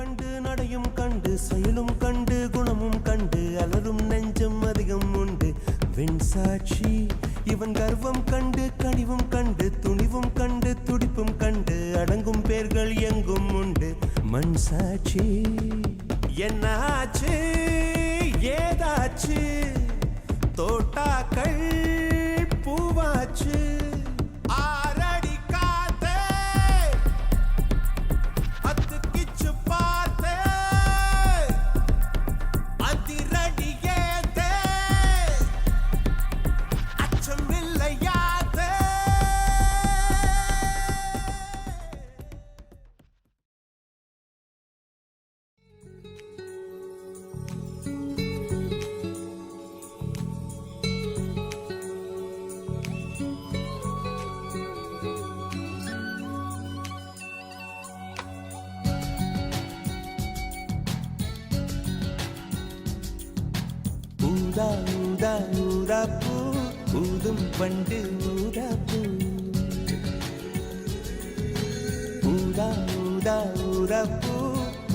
கண்டு நடையும் கண்டு செயலும் கண்டு குணமும் கண்டு அலரும் நெஞ்சம் அதிகம் உண்டு வெண்சாட்சி இவன் கர்வம் கண்டு கனிவும் கண்டு துணிவும் கண்டு துடிப்பும் கண்டு அடங்கும் பேர்கள் எங்கும் உண்டு மண் சாட்சி என்னாச்சு ஏதாச்சு தோட்டாக்கள் பூவாச்சு ஆரடி காத்தே அத்து கிச்சு பார்த்தே அதிரடி ஏத்தே அச்சம் இல்லையாத்தே ஊதா ஊதா ஊதாப்பூ ஊதும் பண்டு ஊதாப்பூ ஊதா ஊதா ஊதாப்பூ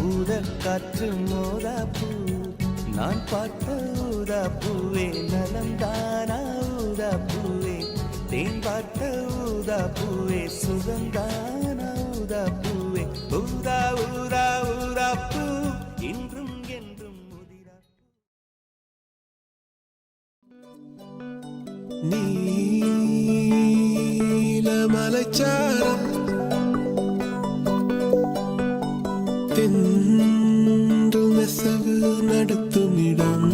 ஊத காற்று மோதாப்பூ நான் பார்த்த ஊதாப்பூவே நலந்தானா ஊதாப்பூவே தேன் பார்த்த ஊதாப்பூவே சுகந்தானா ஊதாப்பூவே ஊதா ஊதா ஊதாப்பூ இன்றும் என்றும் முதிரா நீலமலைச்சாரம் தென்று நெசவு நடத்துமிடம்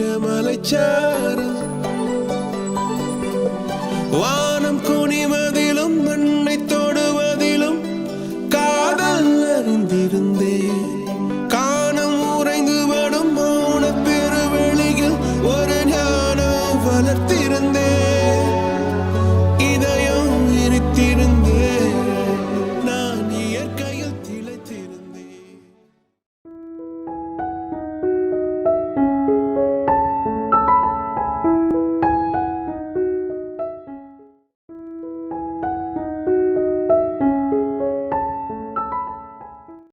நீலமலைச்சாரம்